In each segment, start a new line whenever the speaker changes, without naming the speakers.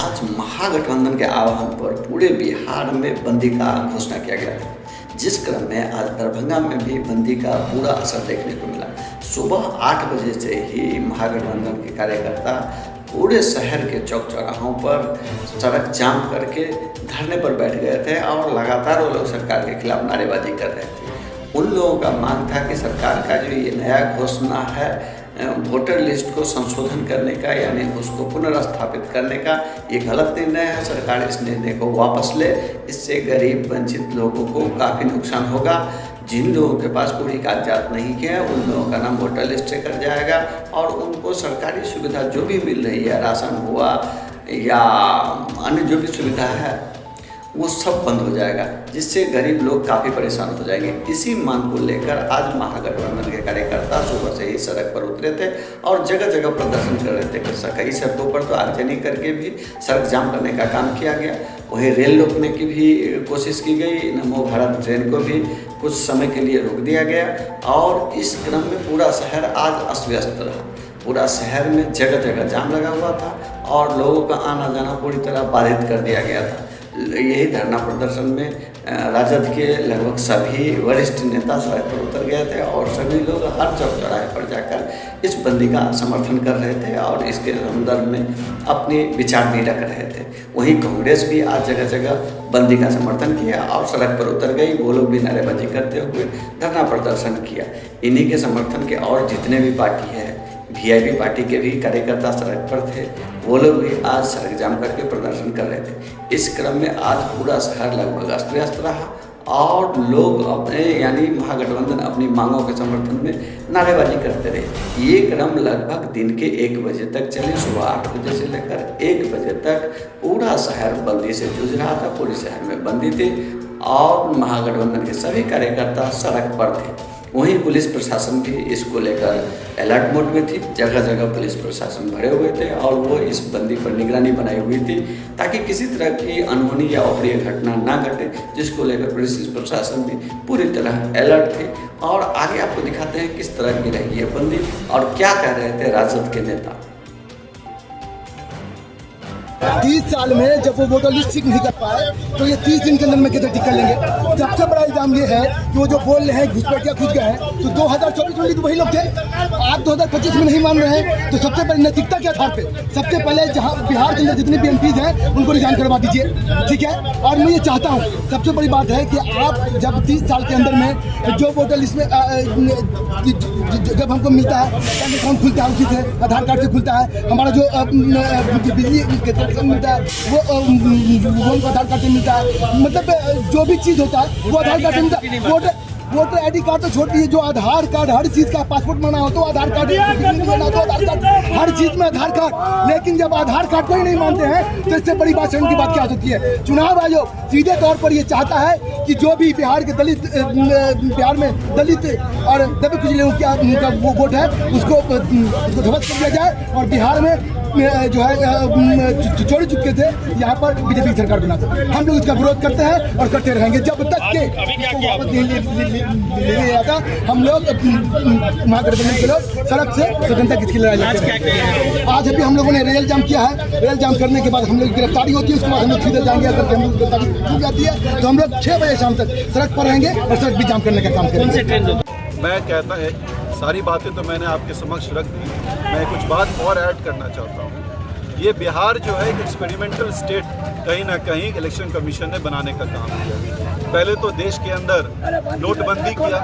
आज महागठबंधन के आह्वान पर पूरे बिहार में बंदी का घोषणा किया गया था, जिस क्रम में आज दरभंगा में भी बंदी का पूरा असर देखने को मिला। सुबह 8 बजे से ही महागठबंधन के कार्यकर्ता पूरे शहर के चौक चौराहों पर सड़क जाम करके धरने पर बैठ गए थे और लगातार वो लोग सरकार के खिलाफ नारेबाजी कर रहे थे। उन लोगों का मांग था कि सरकार का जो ये नया घोषणा है वोटर लिस्ट को संशोधन करने का, यानी उसको पुनर्स्थापित करने का, ये गलत निर्णय है। सरकार इस निर्णय को वापस ले, इससे गरीब वंचित लोगों को काफ़ी नुकसान होगा। जिन लोगों के पास पूरी कागजात नहीं है उन लोगों का नाम वोटर लिस्ट से कट जाएगा और उनको सरकारी सुविधा जो भी मिल रही है, राशन हुआ या अन्य जो भी सुविधा है, वो सब बंद हो जाएगा, जिससे गरीब लोग काफ़ी परेशान हो जाएंगे। इसी मांग को लेकर आज महागठबंधन के कार्यकर्ता सुबह से ही सड़क पर उतरे थे और जगह जगह प्रदर्शन कर रहे थे। कई सड़कों पर तो आगजनी करके भी सड़क जाम करने का काम किया गया। वहीं रेल रोकने की भी कोशिश की गई। नमो भारत ट्रेन को भी कुछ समय के लिए रोक दिया गया और इस क्रम में पूरा शहर आज अस्त व्यस्त रहा। पूरा शहर में जगह जगह जाम लगा हुआ था और लोगों का आना जाना पूरी तरह बाधित कर दिया गया था। यही धरना प्रदर्शन में राजद के लगभग सभी वरिष्ठ नेता सड़क पर उतर गए थे और सभी लोग हर चौक चौराहे पर जाकर इस बंदी का समर्थन कर रहे थे और इसके संदर्भ में अपने विचार भी रख रहे थे। वहीं कांग्रेस भी आज जगह जगह बंदी का समर्थन किया और सड़क पर उतर गई। वो लोग भी नारेबाजी करते हुए धरना प्रदर्शन किया। इन्हीं के समर्थन के और जितने भी पार्टी है, वीआईपी पार्टी के भी कार्यकर्ता सड़क पर थे, वो लोग भी आज सड़क जाम करके प्रदर्शन कर रहे थे। इस क्रम में आज पूरा शहर लगभग अस्त व्यस्त रहा और लोग अपने यानी महागठबंधन अपनी मांगों के समर्थन में नारेबाजी करते रहे। ये क्रम लगभग दिन के 1 बजे तक चले। सुबह 8 बजे से लेकर 1 बजे तक पूरा शहर बंदी से जूझ रहा था। पूरे शहर में बंदी थी और महागठबंधन के सभी कार्यकर्ता सड़क पर थे। वहीं पुलिस प्रशासन भी इसको लेकर अलर्ट मोड में थी। जगह जगह पुलिस प्रशासन भरे हुए थे और वो इस बंदी पर निगरानी बनाई हुई थी ताकि किसी तरह की अनहोनी या अप्रिय घटना ना घटे, जिसको लेकर पुलिस प्रशासन भी पूरी तरह अलर्ट थी। और आगे आपको दिखाते हैं किस तरह की रही है बंदी और क्या कह रहे थे राजद के नेता।
30 साल में जब वो वोटर लिस्ट ठीक नहीं कर पाए तो ये 30 दिन के अंदर में कैसे ठीक कर लेंगे। सबसे बड़ा इल्जाम ये है कि वो जो बोल रहे हैं घुसपैठिया घुस गए हैं, तो 2024 में तो वही लोग थे। आप 2025 में नहीं मान रहे हैं तो सबसे पहले नैतिकता के आधार पे सबसे पहले जहाँ बिहार के अंदर जितने भी एमपीज हैं उनको रिजाइन करवा दीजिए, ठीक है। और मैं ये चाहता हूँ, सबसे बड़ी बात है कि आप जब 30 साल के अंदर में जो वोटर लिस्ट में जब हमको मिलता है, बैंक अकाउंट खुलता है, उसी से आधार कार्ड से खुलता है, हमारा जो बिजली मिलता है वो आधार कार्ड से मिलता है। मतलब जो भी चीज होता है वो आधार कार्ड से मिलता है। वोटर आईडी कार्ड तो छोड़ दीजिए, जो आधार कार्ड हर चीज का, पासपोर्ट बनाना हो तो आधार कार्ड, बनाना तो आधार कार्ड, हर चीज में आधार कार्ड। लेकिन जब आधार कार्ड को ही नहीं मानते हैं तो इससे बड़ी बात शर्म की बात क्या हो सकती है। चुनाव आयोग सीधे तौर पर ये चाहता है कि जो भी बिहार के बिहार में दलित और दबे कुचले उनका वो वोट है उसको ध्वस्त कर दिया जाए और बिहार में जो है चोरी चुपके थे यहाँ पर बीजेपी की सरकार बनाते। हम लोग इसका विरोध करते हैं और करते रहेंगे जब तक के इसको वापस नहीं आता। हम लोग महागठबंधन के लोग सड़क से स्वतंत्रता की लड़ाई लड़ते हैं। आज अभी हम लोगों ने रेल जाम किया है। रेल जाम करने के बाद हम लोग गिरफ्तारी होती है, उसके बाद हम लोग सीधे जाएंगे। अगर हम लोग गिरफ्तारी हो जाती है तो हम लोग 6 बजे शाम तक सड़क पर रहेंगे और सड़क भी जाम करने का काम करेंगे।
मैं कहता है सारी बातें तो मैंने आपके समक्ष रख दी। मैं कुछ बात और ऐड करना चाहता हूँ। ये बिहार जो है एक एक्सपेरिमेंटल स्टेट कहीं ना कहीं इलेक्शन कमीशन ने बनाने का काम किया। पहले तो देश के अंदर नोटबंदी किया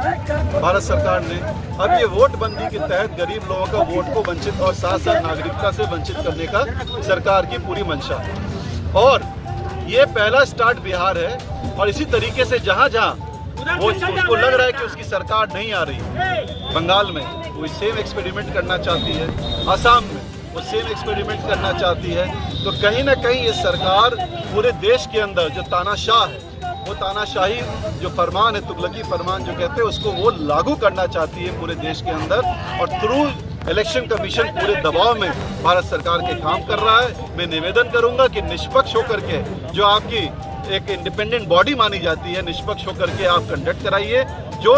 भारत सरकार ने। अब ये वोटबंदी के तहत गरीब लोगों का वोट को वंचित और साथ साथ नागरिकता से वंचित करने का सरकार की पूरी मंशा है। और ये पहला स्टार्ट बिहार है और इसी तरीके से जहाँ जहाँ वो उसको लग रहा है कि उसकी सरकार नहीं आ रही, बंगाल में वो सेम एक्सपेरिमेंट करना चाहती है, असम में वो सेम एक्सपेरिमेंट करना चाहती है। तो कहीं ना कहीं ये सरकार पूरे देश के अंदर जो तानाशाह है, वो तानाशाही जो फरमान है, तुगलकी फरमान जो कहते हैं, उसको वो लागू करना चाहती है पूरे देश के अंदर। और थ्रू इलेक्शन कमीशन पूरे दबाव में भारत सरकार के काम कर रहा है। मैं निवेदन करूंगा कि निष्पक्ष होकर के, जो आपकी एक इंडिपेंडेंट बॉडी मानी जाती है, निष्पक्ष होकर के आप कंडक्ट कराइए। जो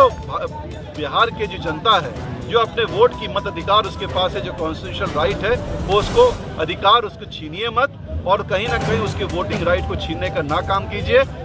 बिहार के जो जनता है, जो अपने वोट की मताधिकार उसके पास है, जो कॉन्स्टिट्यूशनल राइट है, वो उसको अधिकार उसको छीनिए मत। और कहीं ना कहीं उसके वोटिंग राइट को छीनने का ना काम कीजिए।